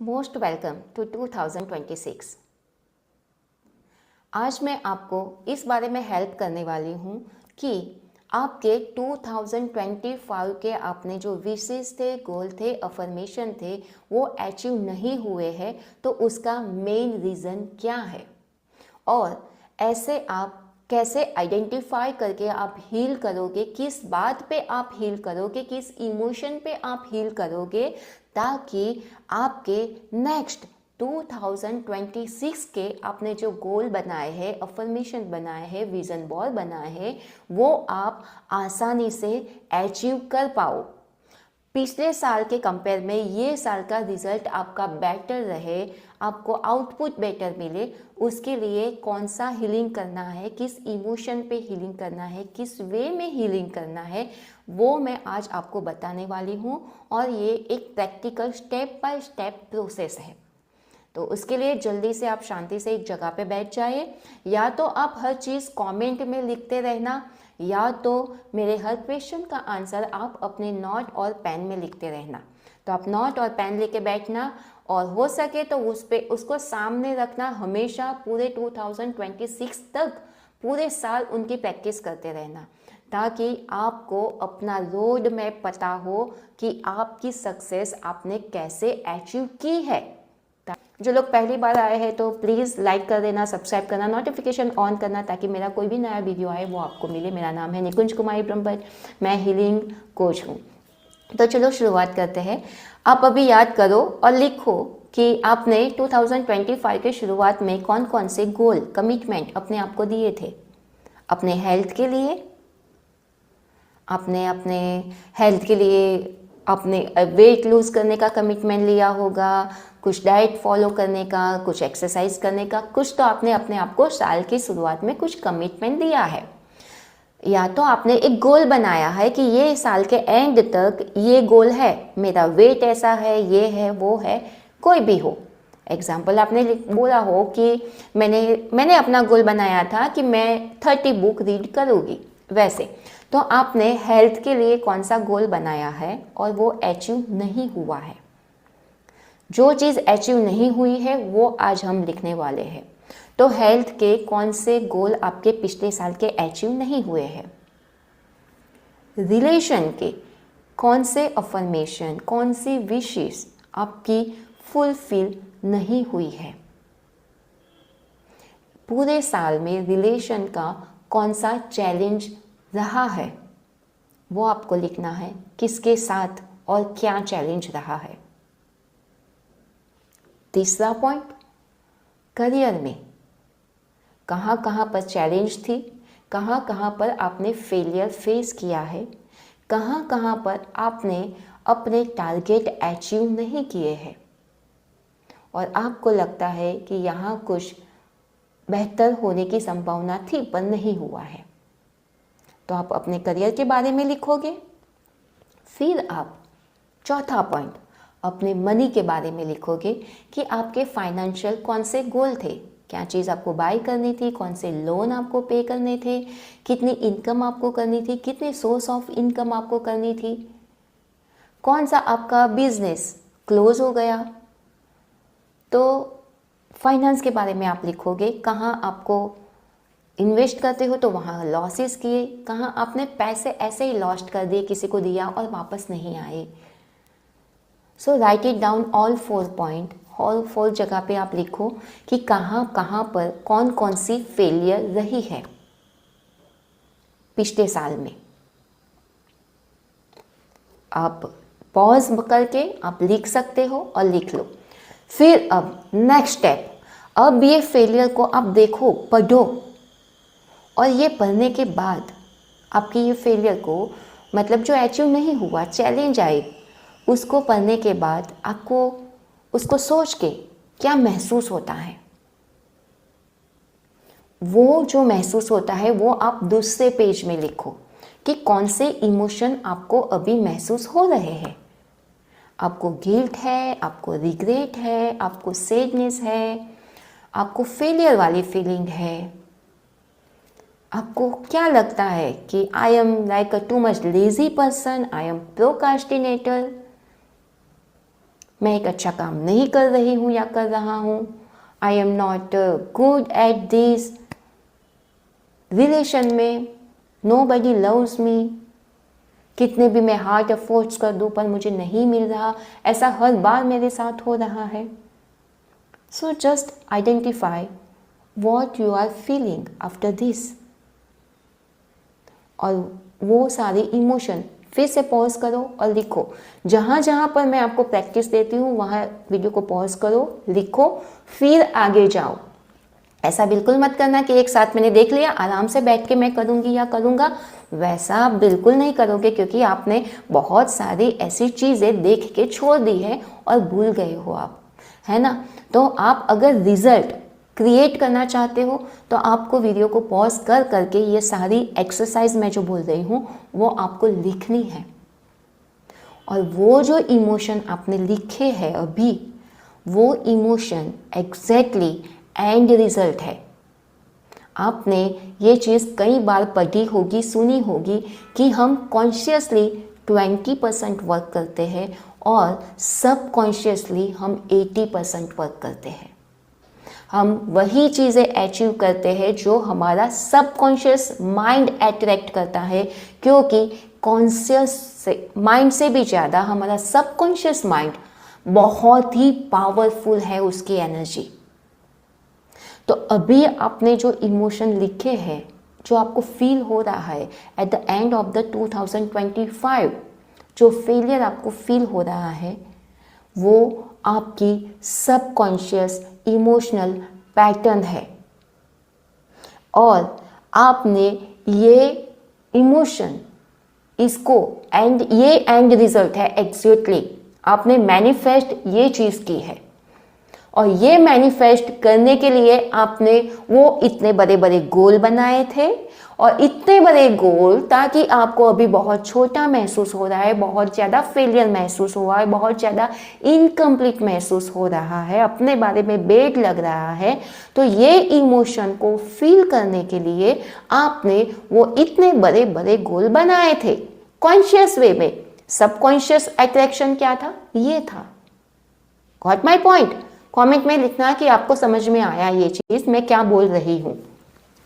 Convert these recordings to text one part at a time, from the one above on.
Most welcome to 2026। आज मैं आपको इस बारे में हेल्प करने वाली हूँ कि आपके 2025 के आपने जो विशेष थे, गोल थे, अफर्मेशन थे, वो अचीव नहीं हुए हैं, तो उसका मेन रीज़न क्या है और ऐसे आप कैसे आइडेंटिफाई करके आप हील करोगे, किस बात पे आप हील करोगे, किस इमोशन पे आप हील करोगे, ताकि आपके नेक्स्ट 2026 के आपने जो गोल बनाए हैं, अफर्मेशन बनाए हैं, विजन बोर्ड बनाए हैं, वो आप आसानी से अचीव कर पाओ। पिछले साल के कंपेयर में ये साल का रिजल्ट आपका बेटर रहे, आपको आउटपुट बेटर मिले, उसके लिए कौन सा हीलिंग करना है, किस इमोशन पे हीलिंग करना है, किस वे में हीलिंग करना है, वो मैं आज आपको बताने वाली हूँ। और ये एक practical step by step process है। तो उसके लिए जल्दी से आप शांति से एक जगह पे बैठ जाइए, या तो आप हर चीज़ कमेंट में लिखते रहना, या तो मेरे हर क्वेश्चन का आंसर आप अपने नोट और पेन में लिखते रहना। तो आप नोट और पेन लेके बैठना, और हो सके तो उसको सामने रखना हमेशा, पूरे 2026 तक पूरे साल उनकी प्रैक्टिस करते रहना, ताकि आपको अपना रोड मैप पता हो कि आपकी सक्सेस आपने कैसे अचीव की है। जो लोग पहली बार आए हैं तो प्लीज़ लाइक कर देना, सब्सक्राइब करना, नोटिफिकेशन ऑन करना, ताकि मेरा कोई भी नया वीडियो आए वो आपको मिले। मेरा नाम है निकुंज कुमारी ब्रह्मभट्ट, मैं हीलिंग कोच हूँ। तो चलो शुरुआत करते हैं। आप अभी याद करो और लिखो कि आपने 2025 के शुरुआत में कौन कौन से गोल, कमिटमेंट अपने आप को दिए थे। अपने हेल्थ के लिए आपने अपने हेल्थ के लिए अपने वेट लूज़ करने का कमिटमेंट लिया होगा, कुछ डाइट फॉलो करने का, कुछ एक्सरसाइज करने का, कुछ तो आपने अपने आप को साल की शुरुआत में कुछ कमिटमेंट दिया है। या तो आपने एक गोल बनाया है कि ये साल के एंड तक ये गोल है, मेरा वेट ऐसा है, ये है, वो है, कोई भी हो। एग्जाम्पल आपने बोला हो कि मैंने अपना गोल बनाया था कि मैं 30 बुक रीड करूँगी, वैसे तो आपने हेल्थ के लिए कौन सा गोल बनाया है और वो अचीव नहीं हुआ है। जो चीज़ अचीव नहीं हुई है वो आज हम लिखने वाले हैं। तो हेल्थ के कौन से गोल आपके पिछले साल के अचीव नहीं हुए हैं। रिलेशन के कौन से अफर्मेशन, कौन सी विशेष आपकी फुलफिल नहीं हुई है। पूरे साल में रिलेशन का कौन सा चैलेंज रहा है, वो आपको लिखना है, किसके साथ और क्या चैलेंज रहा है। तीसरा पॉइंट, करियर में कहाँ कहाँ पर चैलेंज थी, कहाँ कहाँ पर आपने फेलियर फेस किया है, कहाँ कहाँ पर आपने अपने टारगेट अचीव नहीं किए हैं और आपको लगता है कि यहाँ कुछ बेहतर होने की संभावना थी पर नहीं हुआ है। तो आप अपने करियर के बारे में लिखोगे। फिर आप चौथा पॉइंट, अपने मनी के बारे में लिखोगे कि आपके फाइनेंशियल कौन से गोल थे, क्या चीज़ आपको बाय करनी थी, कौन से लोन आपको पे करने थे, कितनी इनकम आपको करनी थी, कितने सोर्स ऑफ इनकम आपको करनी थी, कौन सा आपका बिजनेस क्लोज हो गया। तो फाइनेंस के बारे में आप लिखोगे, कहाँ आपको इन्वेस्ट करते हो तो वहाँ लॉसेस किए, कहाँ आपने पैसे ऐसे ही लॉस्ट कर दिए, किसी को दिया और वापस नहीं आए। So write it down all 4 point, all 4 जगह पे आप लिखो कि कहाँ कहाँ पर कौन कौन सी फेलियर रही है पिछले साल में। आप पॉज करके आप लिख सकते हो और लिख लो। फिर अब नेक्स्ट स्टेप, अब ये फेलियर को आप देखो, पढ़ो, और ये पढ़ने के बाद आपकी ये फेलियर को, मतलब जो अचीव नहीं हुआ, चैलेंज आए, उसको पढ़ने के बाद आपको उसको सोच के क्या महसूस होता है, वो जो महसूस होता है वो आप दूसरे पेज में लिखो कि कौन से इमोशन आपको अभी महसूस हो रहे हैं। आपको गिल्ट है, आपको रिग्रेट है, आपको सैडनेस है, आपको फेलियर वाली फीलिंग है, आपको क्या लगता है कि I am like a too much lazy person, I am procrastinator, मैं एक अच्छा काम नहीं कर रही हूँ या कर रहा हूँ, I am not good at this relation में, नोबडी लव्स मी, कितने भी मैं हार्ड एफर्ट्स कर दूँ पर मुझे नहीं मिल रहा, ऐसा हर बार मेरे साथ हो रहा है। So just identify what you are feeling after this, और वो सारे इमोशन फिर से पॉज करो और लिखो। जहाँ जहाँ पर मैं आपको प्रैक्टिस देती हूँ वहाँ वीडियो को पॉज करो, लिखो, फिर आगे जाओ। ऐसा बिल्कुल मत करना कि एक साथ मैंने देख लिया, आराम से बैठ के मैं करूँगी या करूँगा, वैसा आप बिल्कुल नहीं करोगे, क्योंकि आपने बहुत सारी ऐसी चीज़ें देख के छोड़ दी है और भूल गए हो आप, है ना। तो आप अगर रिजल्ट क्रिएट करना चाहते हो तो आपको वीडियो को पॉज कर करके ये सारी एक्सरसाइज मैं जो बोल रही हूँ वो आपको लिखनी है, और वो जो इमोशन आपने लिखे हैं अभी, वो इमोशन एग्जैक्टली एंड रिजल्ट है। आपने ये चीज़ कई बार पढ़ी होगी, सुनी होगी कि हम कॉन्शियसली 20% वर्क करते हैं और सबकॉन्शियसली हम 80% वर्क करते हैं। हम वही चीज़ें अचीव करते हैं जो हमारा सबकॉन्शियस माइंड अट्रैक्ट करता है, क्योंकि कॉन्शियस माइंड से भी ज़्यादा हमारा सबकॉन्शियस माइंड बहुत ही पावरफुल है, उसकी एनर्जी। तो अभी आपने जो इमोशन लिखे हैं, जो आपको फील हो रहा है at the end of the 2025, जो फेलियर आपको फील हो रहा है, वो आपकी सबकॉन्शियस इमोशनल पैटर्न है, और आपने ये इमोशन, इसको ये एंड रिजल्ट है एग्जैक्टली, आपने मैनिफेस्ट ये चीज़ की है। और ये मैनिफेस्ट करने के लिए आपने वो इतने बड़े बड़े गोल बनाए थे, और इतने बड़े गोल ताकि आपको अभी बहुत छोटा महसूस हो रहा है, बहुत ज़्यादा फेलियर महसूस हो रहा है, बहुत ज़्यादा इनकम्प्लीट महसूस हो रहा है, अपने बारे में बेड लग रहा है। तो ये इमोशन को फील करने के लिए आपने वो इतने बड़े बड़े गोल बनाए थे कॉन्शियस वे में। सबकॉन्शियस अट्रैक्शन क्या था? ये था। Got my point? कमेंट में लिखना कि आपको समझ में आया ये चीज़ मैं क्या बोल रही हूँ,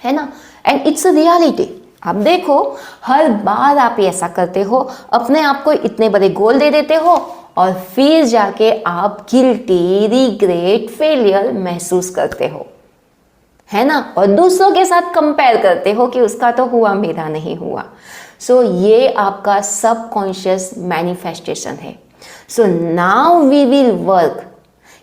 है ना। And it's a reality. आप देखो, हर बार आप ऐसा करते हो, अपने आप को इतने बड़े गोल दे देते हो और फिर जाके आप गिल्टी, रिग्रेट, फेलियर महसूस करते हो, है ना, और दूसरों के साथ कंपेयर करते हो कि उसका तो हुआ, मेरा नहीं हुआ। सो ये आपका सबकॉन्शियस मैनिफेस्टेशन है। So now we will work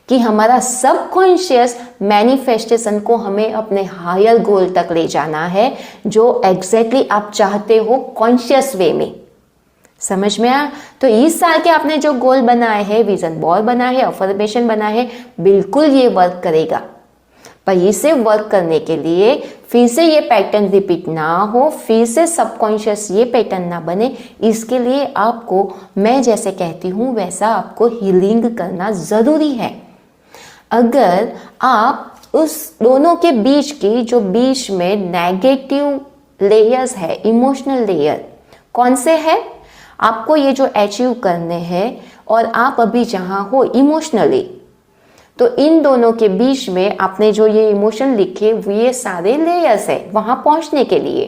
कि हमारा सबकॉन्शियस मैनिफेस्टेशन को हमें अपने हायर गोल तक ले जाना है, जो एग्जैक्टली आप चाहते हो कॉन्शियस वे में। समझ में आया? तो इस साल के आपने जो गोल बनाए हैं, विजन बोर्ड बना है, अफर्मेशन बना है, बिल्कुल ये वर्क करेगा। पर इसे वर्क करने के लिए फिर से ये पैटर्न रिपीट ना हो, फिर से सबकॉन्शियस ये पैटर्न ना बने, इसके लिए आपको, मैं जैसे कहती हूँ वैसा आपको हीलिंग करना ज़रूरी है। अगर आप उस दोनों के बीच की, जो बीच में नेगेटिव लेयर्स है, इमोशनल लेयर कौन से है, आपको ये जो अचीव करने हैं और आप अभी जहाँ हो इमोशनली, तो इन दोनों के बीच में आपने जो ये इमोशन लिखे, ये सारे लेयर्स है वहाँ पहुँचने के लिए।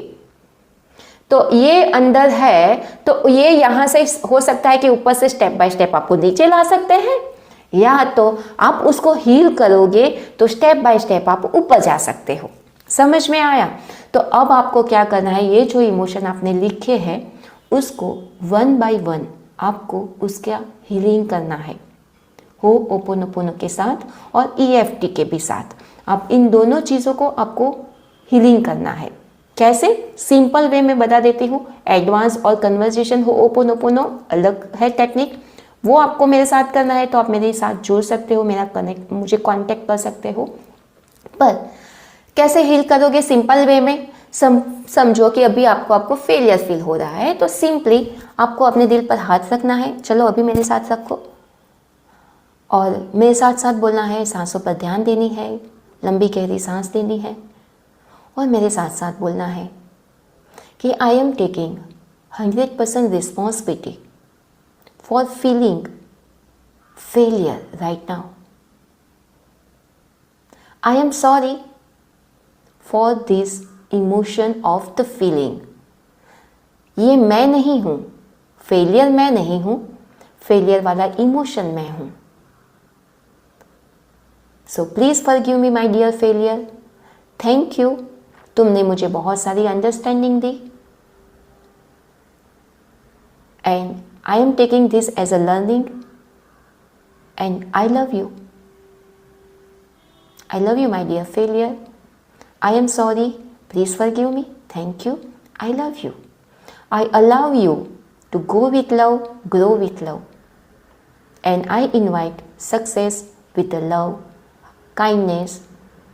तो ये अंदर है, तो ये यहाँ से हो सकता है कि ऊपर से स्टेप बाय स्टेप आपको नीचे ला सकते हैं, या तो आप उसको हील करोगे तो स्टेप बाय स्टेप आप ऊपर जा सकते हो। समझ में आया? तो अब आपको क्या करना है, ये जो इमोशन आपने लिखे हैं उसको 1 by 1 आपको उसका हीलिंग करना है, होओपोनोपोनो के साथ और EFT के भी साथ। आप इन दोनों चीज़ों को आपको हीलिंग करना है। कैसे? सिंपल वे में बता देती हूँ। एडवांस और कन्वर्जेशन होओपोनोपोनो अलग है टेक्निक, वो आपको मेरे साथ करना है तो आप मेरे साथ जुड़ सकते हो, मुझे कांटेक्ट कर सकते हो। पर कैसे हील करोगे? सिंपल वे में समझो कि अभी आपको फेलियर फील हो रहा है, तो सिंपली आपको अपने दिल पर हाथ रखना है। चलो अभी मेरे साथ रखो और मेरे साथ साथ बोलना है, सांसों पर ध्यान देनी है, लंबी गहरी सांस लेनी है, और मेरे साथ साथ बोलना है कि I am taking 100% responsibility for feeling failure right now. I am sorry for this emotion of the feeling. ये मैं नहीं हूँ, फेलियर मैं नहीं हूँ, फेलियर वाला इमोशन मैं हूँ. So please forgive me my dear failure. Thank you. तुमने मुझे बहुत सारी understanding the. And I am taking this as a learning. And I love you. I love you, my dear failure. I am sorry. Please forgive me. Thank you. I love you. I allow you to go with love, grow with love. And I invite success with the love, kindness,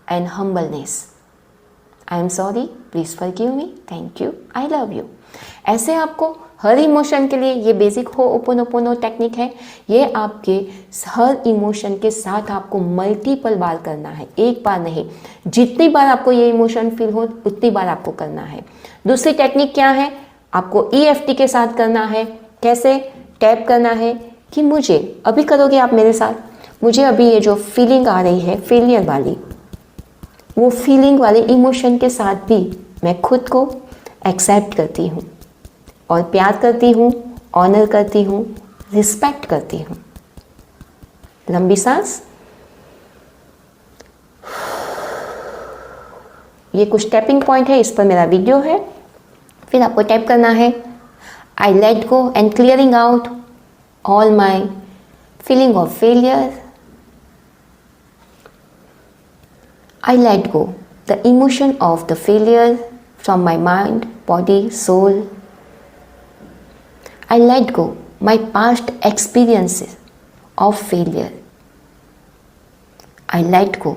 and humbleness. I am sorry. Please forgive me. Thank you. I love you. ऐसे आपको हर emotion के लिए, ये basic होओपोनोपोनो technique है, ये आपके हर emotion के साथ आपको मल्टीपल बार करना है, एक बार नहीं. जितनी बार आपको ये इमोशन फील हो उतनी बार आपको करना है. दूसरी टेक्निक क्या है, आपको EFT के साथ करना है. कैसे? टैप करना है कि मुझे, अभी करोगे आप मेरे साथ, मुझे अभी ये जो फीलिंग आ रही है फेलियर वाली, वो फीलिंग वाले इमोशन के साथ भी मैं खुद को एक्सेप्ट करती हूँ और प्यार करती हूँ, ऑनर करती हूँ, रिस्पेक्ट करती हूँ. लंबी सांस. ये कुछ टैपिंग पॉइंट है, इस पर मेरा वीडियो है. फिर आपको टैप करना है. I let go and clearing out all my feeling of failure. I let go the emotion of the failure from my mind, body, soul. I let go my past experiences of failure. I let go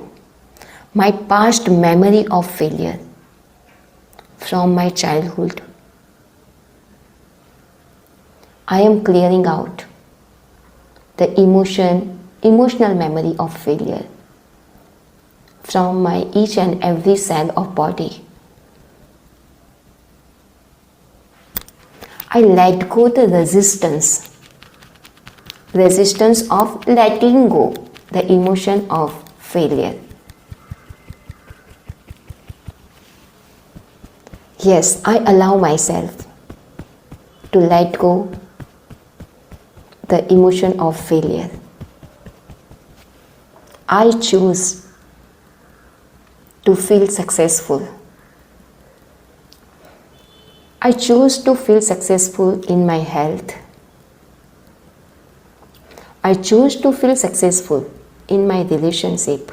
my past memory of failure from my childhood. I am clearing out the emotional memory of failure from my each and every cell of body. I let go the resistance of letting go the emotion of failure. Yes, I allow myself to let go the emotion of failure. I choose to feel successful. I choose to feel successful in my health. I choose to feel successful in my relationship.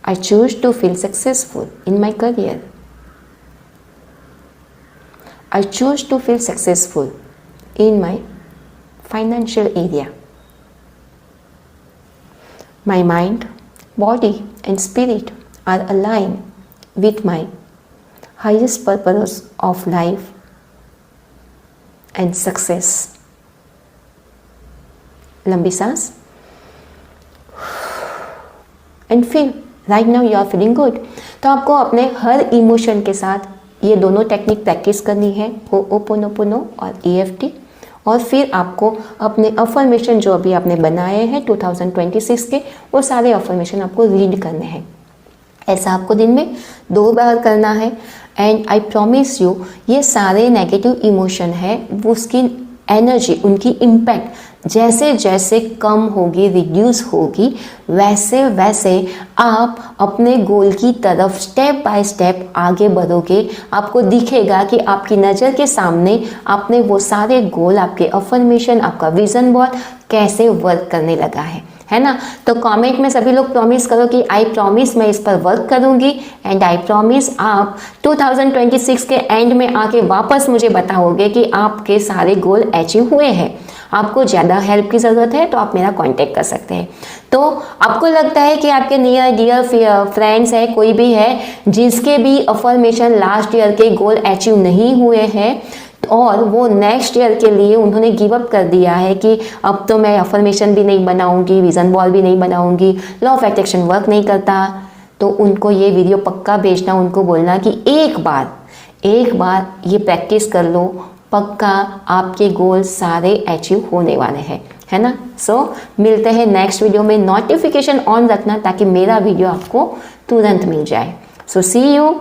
I choose to feel successful in my career. I choose to feel successful in my financial area. My mind, body and spirit are aligned with my highest purpose of life and success. लंबी सांस. And फिर right now you are feeling good. तो आपको अपने हर emotion के साथ ये दोनों टेक्निक प्रैक्टिस करनी है, होओपोनोपोनो और EFT. और फिर आपको अपने अफर्मेशन जो अभी आपने बनाए हैं 2026 के, वो सारे अफर्मेशन आपको रीड करने हैं. ऐसा आपको दिन में 2 बार करना है. एंड आई प्रॉमिस यू, ये सारे नेगेटिव इमोशन है, वो उसकी एनर्जी, उनकी इम्पैक्ट जैसे जैसे कम होगी, रिड्यूस होगी, वैसे वैसे आप अपने गोल की तरफ स्टेप बाय स्टेप आगे बढ़ोगे. आपको दिखेगा कि आपकी नज़र के सामने आपने वो सारे गोल, आपके अफर्मेशन, आपका विजन बोर्ड कैसे वर्क करने लगा है ना. तो कमेंट में सभी लोग प्रॉमिस करो कि आई प्रॉमिस मैं इस पर वर्क करूंगी. एंड आई प्रॉमिस आप 2026 के एंड में आके वापस मुझे बताओगे कि आपके सारे गोल अचीव हुए हैं. आपको ज़्यादा हेल्प की ज़रूरत है तो आप मेरा कांटेक्ट कर सकते हैं. तो आपको लगता है कि आपके नियर डियर फ्रेंड्स है, कोई भी है जिसके भी अफर्मेशन लास्ट ईयर के गोल अचीव नहीं हुए हैं और वो नेक्स्ट ईयर के लिए उन्होंने गिव अप कर दिया है कि अब तो मैं अफर्मेशन भी नहीं बनाऊंगी, विजन बॉल भी नहीं बनाऊंगी, लॉ ऑफ अट्रैक्शन वर्क नहीं करता, तो उनको ये वीडियो पक्का भेजना. उनको बोलना कि एक बार ये प्रैक्टिस कर लो पक्का आपके गोल सारे अचीव होने वाले हैं, है ना। सो मिलते हैं नेक्स्ट वीडियो में। नोटिफिकेशन ऑन रखना ताकि मेरा वीडियो आपको तुरंत मिल जाए। सो सी यू।